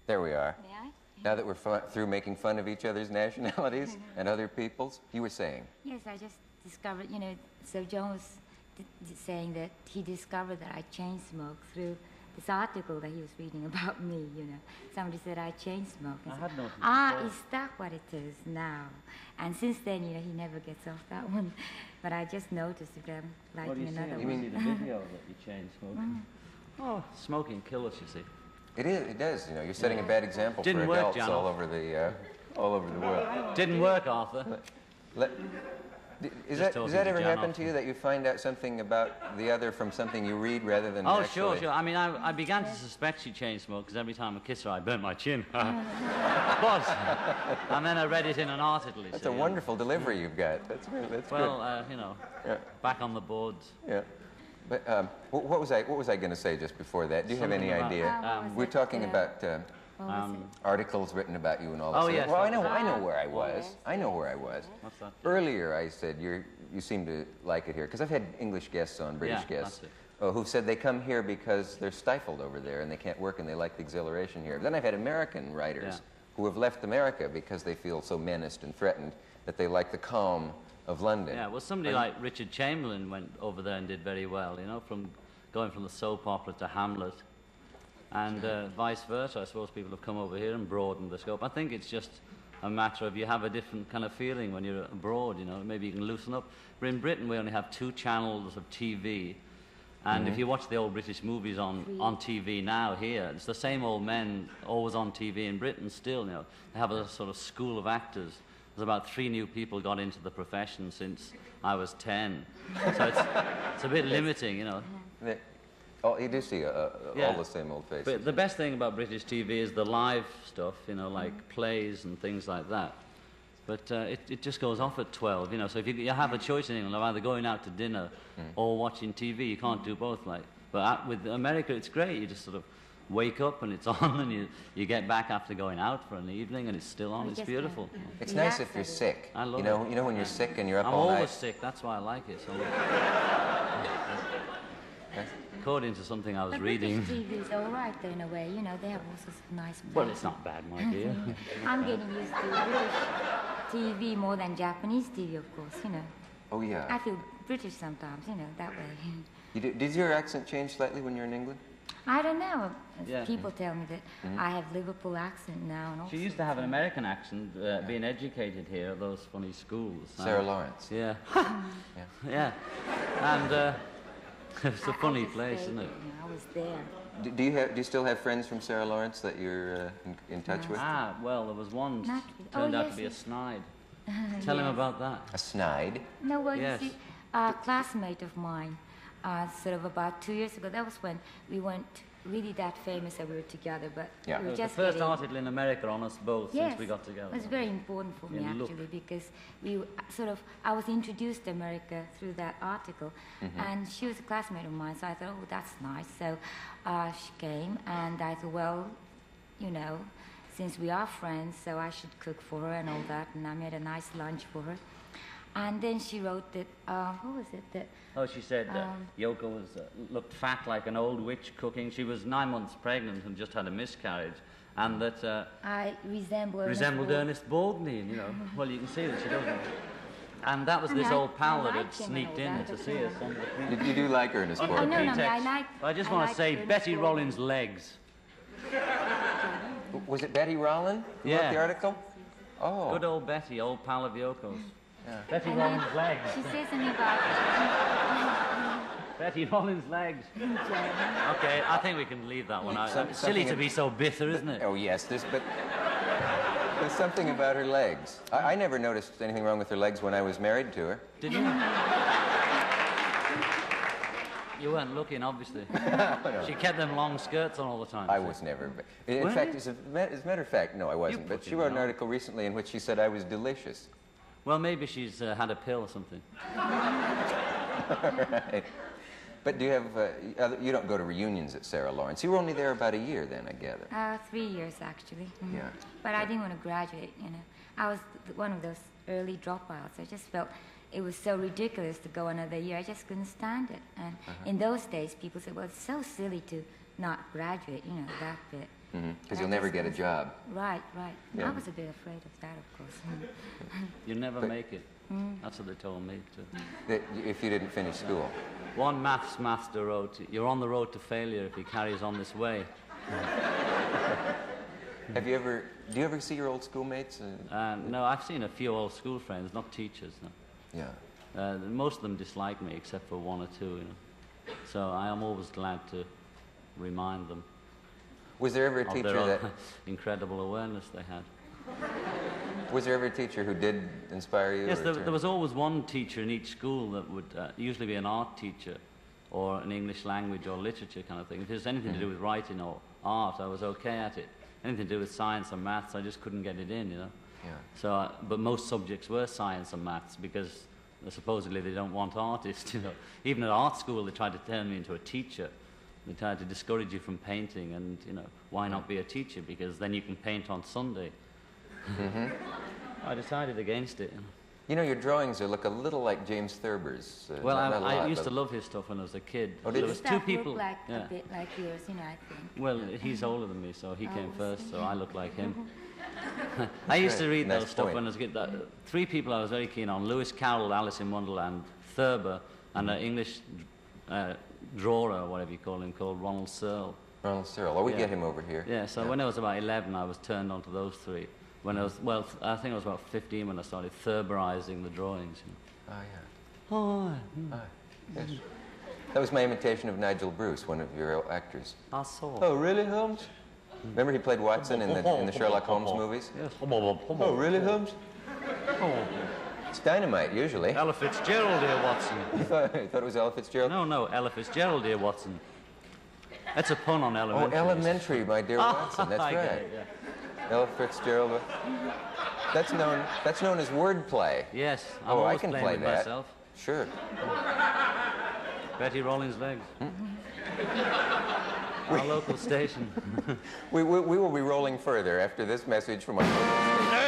There we are. May I? Now that we're through making fun of each other's nationalities and other people's, you were saying? Yes, I just discovered, you know, so John was saying that he discovered that I chain smoke through this article that he was reading about me, you know. Somebody said I chain smoke. I had noticed. Is that what it is now? And since then, you know, he never gets off that one. But I just noticed if I'm lighting another one. You mean the video that you chain smoke? Oh, smoking kills, you see. It does, you know. You're setting a bad example Didn't for work, adults John. all over the world. Didn't work, Arthur. Does that ever happen to you, that you find out something about the other from something you read rather than Oh, actually... sure. I mean, I began to suspect she chain smoked because every time I kiss her, I burnt my chin. But, and then I read it in an article. That's a wonderful delivery you've got. That's good. Well, you know, back on the boards. Yeah. But what was I going to say just before that? Do you have any idea? We're talking about articles written about you and all that. Oh, yes. Well, I know where I was. I know where I was. What's that? Earlier, I said you seem to like it here because I've had English guests on, British guests, who said they come here because they're stifled over there and they can't work and they like the exhilaration here. Then I've had American writers who have left America because they feel so menaced and threatened that they like the calm of London. Yeah, well, somebody like Richard Chamberlain went over there and did very well, you know, from going from the soap opera to Hamlet. And vice versa, I suppose people have come over here and broadened the scope. I think it's just a matter of you have a different kind of feeling when you're abroad, you know, maybe you can loosen up. But in Britain, we only have 2 channels of TV. And if you watch the old British movies on TV now here, it's the same old men always on TV in Britain still, you know. They have a sort of school of actors. There's about 3 new people got into the profession since I was 10. So it's a bit limiting, you know. Oh, you do see all the same old faces. But the best thing about British TV is the live stuff, you know, like plays and things like that. But it just goes off at 12, you know. So if you have a choice in England of either going out to dinner or watching TV, you can't do both. Like, but with America, it's great. You just sort of wake up and it's on, and you get back after going out for an evening and it's still on. It's beautiful. It's nice if you're sick. I love it. You know when you're sick and you're up I'm all night. I'm always sick. That's why I like it so much. According to something I was reading. British TV is all right, though, in a way. You know, they have all sorts of nice plays. Well, it's not bad, my dear. I'm getting used to British TV more than Japanese TV, of course, you know. Oh, yeah. I feel British sometimes, you know, that way. Did your accent change slightly when you were in England? I don't know. People tell me that I have Liverpool accent now. And all she used to have an American accent, being educated here at those funny schools. Sarah Lawrence. Yeah. Yeah. And it's a funny place, isn't it? I was there. Do you still have friends from Sarah Lawrence that you're in touch with? Ah, well, there was one turned out to be a snide. Tell him about that. A snide? No, well, you see, a classmate of mine, sort of about 2 years ago, that was when we weren't really that famous that we were together, but we were just the first article in America on us both since we got together. It was very important for me, actually, because I was introduced to America through that article, and she was a classmate of mine, so I thought, oh, that's nice. So she came, and I thought, well, you know, since we are friends, so I should cook for her and all that, and I made a nice lunch for her. And then she wrote that, what was it? That, she said Yoko looked fat like an old witch cooking. She was 9 months pregnant and just had a miscarriage. And that I resembled Ernest Borgnine, you know. Well, you can see that she doesn't. And that was this old pal that had sneaked in to see us. You do like Ernest Borgnine? I just want to say Betty Rollins' legs. Was it Betty Rollin who wrote the article? Oh. Good old Betty, old pal of Yoko's. Yeah. Betty Rollins' legs. She says something about Betty Rollins' legs. Okay, I think we can leave that one out. It's silly to be so bitter, isn't it? Oh, yes, there's something about her legs. I never noticed anything wrong with her legs when I was married to her. Did you? You weren't looking, obviously. No. She kept them long skirts on all the time. I was never. In fact, as a matter of fact, no, I wasn't. But she wrote an article recently in which she said I was delicious. Well, maybe she's had a pill or something. Right. But do you have, you don't go to reunions at Sarah Lawrence. You were only there about a year then, I gather. 3 years, actually. Yeah. But I didn't want to graduate, you know. I was one of those early dropouts. I just felt it was so ridiculous to go another year. I just couldn't stand it. And in those days, people said, well, it's so silly to not graduate, you know, that bit. Because you'll never get a job. Right, right. Yeah. I was a bit afraid of that, of course. You never make it. That's what they told me too. That if you didn't finish school. One maths master wrote, "You're on the road to failure if he carries on this way." Do you ever see your old schoolmates? No, I've seen a few old school friends, not teachers. No. Yeah. Most of them dislike me, except for one or two. You know. So I am always glad to remind them. Was there ever a of teacher their that... incredible awareness they had. Was there ever a teacher who did inspire you? Yes, there was always one teacher in each school that would usually be an art teacher or an English language or literature kind of thing. If it was anything to do with writing or art, I was okay at it. Anything to do with science or maths, I just couldn't get it in, you know. Yeah. So, but most subjects were science and maths because supposedly they don't want artists, you know. Even at art school, they tried to turn me into a teacher. They tried to discourage you from painting and, you know, why not be a teacher? Because then you can paint on Sunday. I decided against it. You know, your drawings look a little like James Thurber's. Well, I used to love his stuff when I was a kid. Oh, there did was you? two people. Look like a bit like yours, you know, I think. Well, he's older than me, so he came first, so I look like him. I That's used to read nice those stuff point. when I was a kid. Three people I was very keen on: Lewis Carroll, Alice in Wonderland, Thurber, and an English drawer, or whatever you call him, called Ronald Searle. Ronald Searle. Oh, we Yeah. get him over here. Yeah, so when I was about 11, I was turned on to those three. When I was, well, I think I was about 15 when I started Thurberizing the drawings. You know. Oh, yeah. Oh, Yes. That was my imitation of Nigel Bruce, one of your actors. I saw. Oh, really, Holmes? Remember he played Watson in the Sherlock Holmes movies? Yes. Oh, really, Holmes? It's dynamite, usually. Ella Fitzgerald, dear Watson. You thought it was Ella Fitzgerald? No, Ella Fitzgerald, dear Watson. That's a pun on Oh, elementary. Elementary, my dear Watson. That's I right. get it, yeah. Ella Fitzgerald. That's known as wordplay. Yes, I'm Oh, I always can playing play with that. myself. Sure. Betty Rollins' legs. Our local station. We will be rolling further after this message from our local station.